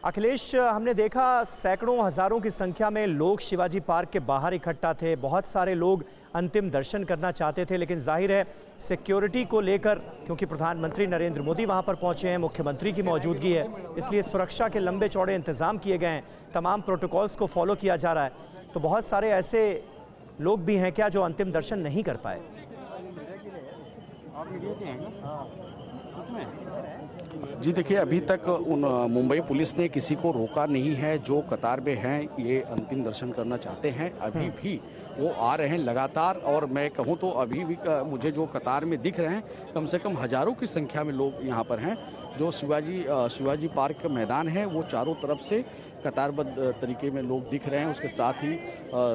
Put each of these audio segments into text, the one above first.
अखिलेश, हमने देखा सैकड़ों हजारों की संख्या में लोग शिवाजी पार्क के बाहर इकट्ठा थे। बहुत सारे लोग अंतिम दर्शन करना चाहते थे, लेकिन जाहिर है सिक्योरिटी को लेकर, क्योंकि प्रधानमंत्री नरेंद्र मोदी वहां पर पहुंचे हैं, मुख्यमंत्री की मौजूदगी है, इसलिए सुरक्षा के लंबे चौड़े इंतजाम किए गए हैं। तमाम प्रोटोकॉल्स को फॉलो किया जा रहा है। तो बहुत सारे ऐसे लोग भी हैं क्या जो अंतिम दर्शन नहीं कर पाए? जी देखिए, अभी तक मुंबई पुलिस ने किसी को रोका नहीं है। जो कतार में हैं ये अंतिम दर्शन करना चाहते हैं, अभी भी वो आ रहे हैं लगातार। और मैं कहूँ तो अभी भी मुझे जो कतार में दिख रहे हैं, कम से कम हजारों की संख्या में लोग यहाँ पर हैं। जो शिवाजी पार्क का मैदान है वो चारों तरफ से कतारबद्ध तरीके में लोग दिख रहे हैं। उसके साथ ही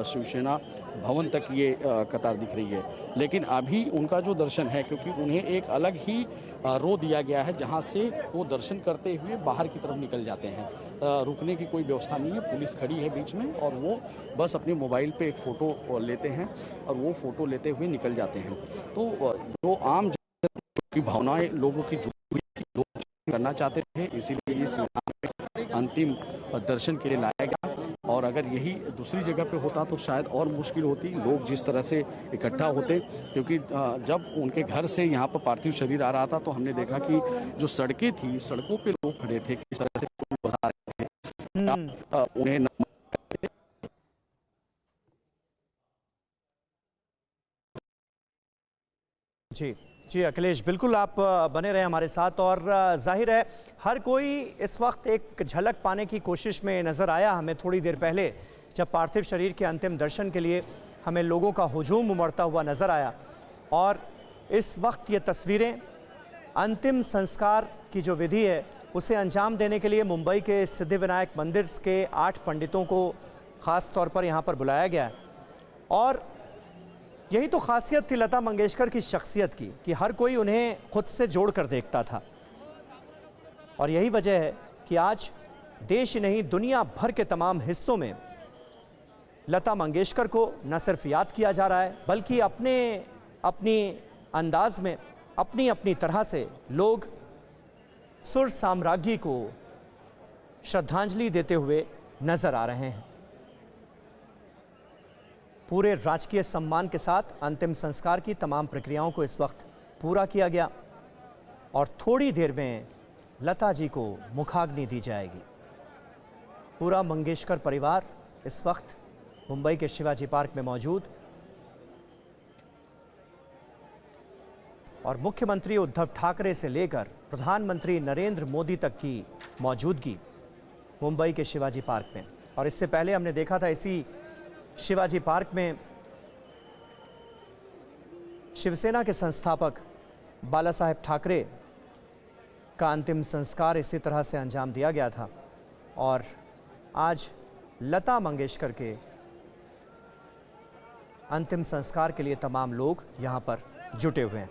शिवसेना भवन तक ये कतार दिख रही है। लेकिन अभी उनका जो दर्शन है, क्योंकि उन्हें एक अलग ही रो दिया गया है जहां से वो दर्शन करते हुए बाहर की तरफ निकल जाते हैं। रुकने की कोई व्यवस्था नहीं है, पुलिस खड़ी है बीच में और वो बस अपने मोबाइल पे एक फ़ोटो लेते हैं और वो फ़ोटो लेते हुए निकल जाते हैं। तो जो आम जनता की भावनाएं लोगों की जुड़ी हुई थी, लोग करना चाहते थे, इसीलिए इस अंतिम दर्शन के लिए लाया गया। और अगर यही दूसरी जगह पे होता तो शायद और मुश्किल होती, लोग जिस तरह से इकट्ठा होते। क्योंकि जब उनके घर से यहाँ पर पार्थिव शरीर आ रहा था तो हमने देखा कि जो सड़कें थी, सड़कों पे लोग खड़े थे, किस तरह से बता रहे थे उन्हें। जी जी अखिलेश, बिल्कुल आप बने रहे हमारे साथ। और जाहिर है हर कोई इस वक्त एक झलक पाने की कोशिश में नज़र आया हमें थोड़ी देर पहले, जब पार्थिव शरीर के अंतिम दर्शन के लिए हमें लोगों का हुजूम उमड़ता हुआ नज़र आया। और इस वक्त ये तस्वीरें अंतिम संस्कार की जो विधि है उसे अंजाम देने के लिए मुंबई के सिद्धिविनायक मंदिर के 8 पंडितों को ख़ास तौर पर यहाँ पर बुलाया गया है। और यही तो खासियत थी लता मंगेशकर की शख्सियत की कि हर कोई उन्हें खुद से जोड़कर देखता था। और यही वजह है कि आज देश ही नहीं, दुनिया भर के तमाम हिस्सों में लता मंगेशकर को न सिर्फ याद किया जा रहा है, बल्कि अपनी अंदाज में, अपनी अपनी तरह से लोग सुर साम्राज्ञी को श्रद्धांजलि देते हुए नजर आ रहे हैं। पूरे राजकीय सम्मान के साथ अंतिम संस्कार की तमाम प्रक्रियाओं को इस वक्त पूरा किया गया और थोड़ी देर में लता जी को मुखाग्नि दी जाएगी। पूरा मंगेशकर परिवार इस वक्त मुंबई के शिवाजी पार्क में मौजूद और मुख्यमंत्री उद्धव ठाकरे से लेकर प्रधानमंत्री नरेंद्र मोदी तक की मौजूदगी मुंबई के शिवाजी पार्क में। और इससे पहले हमने देखा था इसी शिवाजी पार्क में शिवसेना के संस्थापक बाला साहेब ठाकरे का अंतिम संस्कार इसी तरह से अंजाम दिया गया था। और आज लता मंगेशकर के अंतिम संस्कार के लिए तमाम लोग यहां पर जुटे हुए हैं।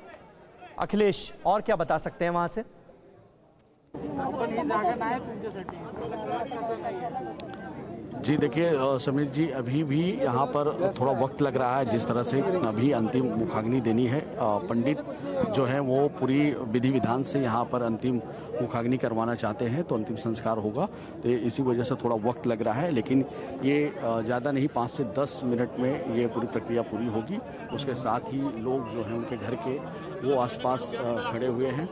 अखिलेश, और क्या बता सकते हैं वहां से? जी देखिए समीर जी, अभी भी यहाँ पर थोड़ा वक्त लग रहा है। जिस तरह से अभी अंतिम मुखाग्नि देनी है, पंडित जो हैं वो पूरी विधि विधान से यहाँ पर अंतिम मुखाग्नि करवाना चाहते हैं, तो अंतिम संस्कार होगा। तो इसी वजह से थोड़ा वक्त लग रहा है, लेकिन ये ज़्यादा नहीं, 5 से 10 मिनट में ये पूरी प्रक्रिया पूरी होगी। उसके साथ ही लोग जो हैं उनके घर के वो आसपास खड़े हुए हैं।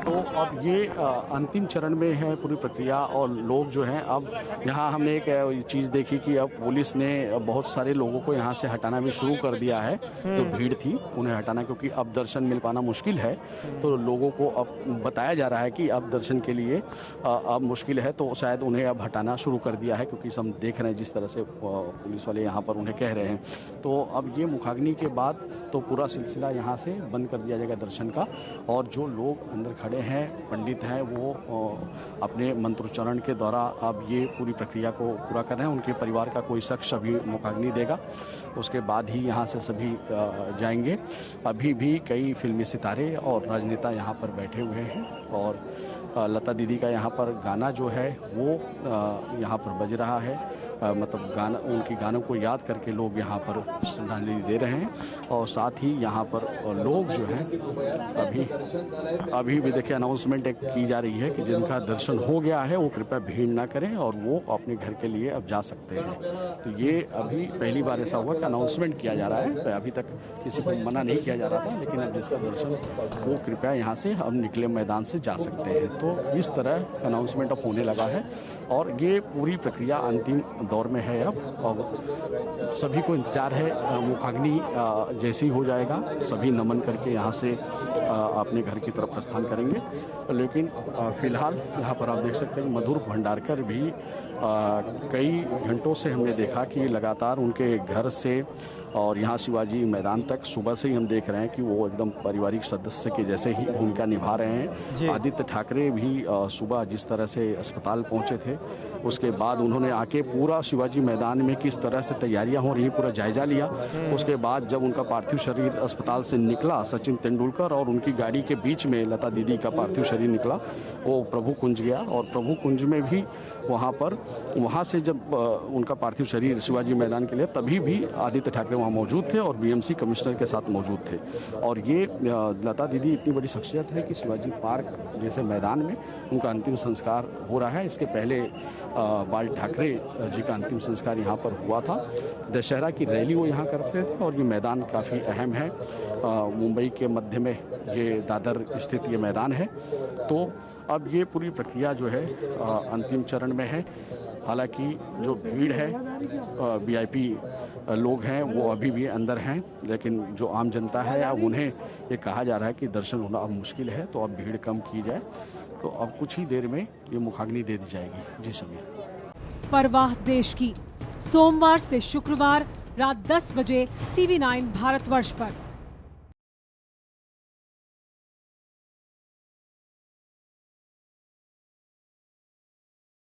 तो अब ये अंतिम चरण में है पूरी प्रक्रिया। और लोग जो हैं, अब यहाँ हमने एक चीज़ देखी कि अब पुलिस ने बहुत सारे लोगों को यहाँ से हटाना भी शुरू कर दिया है। जो भीड़ थी उन्हें हटाना, क्योंकि अब दर्शन मिल पाना मुश्किल है। तो लोगों को अब बताया जा रहा है कि अब दर्शन के लिए अब मुश्किल है, तो शायद उन्हें अब हटाना शुरू कर दिया है, क्योंकि हम देख रहे हैं जिस तरह से पुलिस वाले यहाँ पर उन्हें कह रहे हैं। तो अब ये मुखाग्नि के बाद तो पूरा सिलसिला यहाँ से बंद कर दिया जाएगा दर्शन का। और जो लोग अंदर खड़े हैं, पंडित हैं, वो अपने मंत्रोच्चारण के द्वारा अब ये पूरी प्रक्रिया को पूरा कर रहे हैं। उनके परिवार का कोई शख्स अभी मुखाग्नि देगा, उसके बाद ही यहाँ से सभी जाएंगे। अभी भी कई फिल्मी सितारे और राजनेता यहाँ पर बैठे हुए हैं और लता दीदी का यहाँ पर गाना जो है वो यहाँ पर बज रहा है। मतलब गाना, उनकी गानों को याद करके लोग यहाँ पर श्रद्धांजलि दे रहे हैं। और साथ ही यहाँ पर लोग जो हैं अभी भी देखिए अनाउंसमेंट एक की जा रही है कि जिनका दर्शन हो गया है वो कृपया भीड़ ना करें और वो अपने घर के लिए अब जा सकते हैं। तो ये अभी पहली बार ऐसा हुआ कि अनाउंसमेंट किया जा रहा है। अभी तक किसी को मना नहीं किया जा रहा था, लेकिन अब जिसका दर्शन वो कृपया यहाँ से अब निकले मैदान से जा सकते हैं। तो इस तरह अनाउंसमेंट अब होने लगा है और ये पूरी प्रक्रिया अंतिम दौर में है अब। और सभी को इंतजार है, मुखाग्नि जैसे ही हो जाएगा सभी नमन करके यहाँ से अपने घर की तरफ प्रस्थान करेंगे। लेकिन फिलहाल यहाँ पर आप देख सकते हैं मधुर भंडारकर भी कई घंटों से हमने देखा कि लगातार उनके घर से और यहाँ शिवाजी मैदान तक सुबह से ही हम देख रहे हैं कि वो एकदम पारिवारिक सदस्य के जैसे ही भूमिका निभा रहे हैं। आदित्य ठाकरे भी सुबह जिस तरह से अस्पताल पहुंचे थे, उसके बाद उन्होंने आके पूरा शिवाजी मैदान में किस तरह से तैयारियां हो रही हैं पूरा जायजा लिया। उसके बाद जब उनका पार्थिव शरीर अस्पताल से निकला, सचिन तेंदुलकर और उनकी गाड़ी के बीच में लता दीदी का पार्थिव शरीर निकला, वो प्रभु कुंज गया। और प्रभु कुंज में भी वहाँ से जब उनका पार्थिव शरीर शिवाजी मैदान के लिए, तभी भी आदित्य ठाकरे वहाँ मौजूद थे और बीएमसी कमिश्नर के साथ मौजूद थे। और ये लता दीदी इतनी बड़ी शख्सियत है कि शिवाजी पार्क जैसे मैदान में उनका अंतिम संस्कार हो रहा है। इसके पहले बाल ठाकरे जी का अंतिम संस्कार यहाँ पर हुआ था। दशहरा की रैली वो यहाँ करते थे और ये मैदान काफ़ी अहम है। मुंबई के मध्य में ये दादर स्थित ये मैदान है। तो अब ये पूरी प्रक्रिया जो है अंतिम चरण में है। हालांकि जो भीड़ है, वीआईपी लोग हैं वो अभी भी अंदर हैं, लेकिन जो आम जनता है अब उन्हें ये कहा जा रहा है कि दर्शन होना अब मुश्किल है, तो अब भीड़ कम की जाए। तो अब कुछ ही देर में ये मुखाग्नि दे दी जाएगी। जी समीर। परवाह देश की, सोमवार से शुक्रवार रात 10 बजे TV9 भारतवर्ष पर।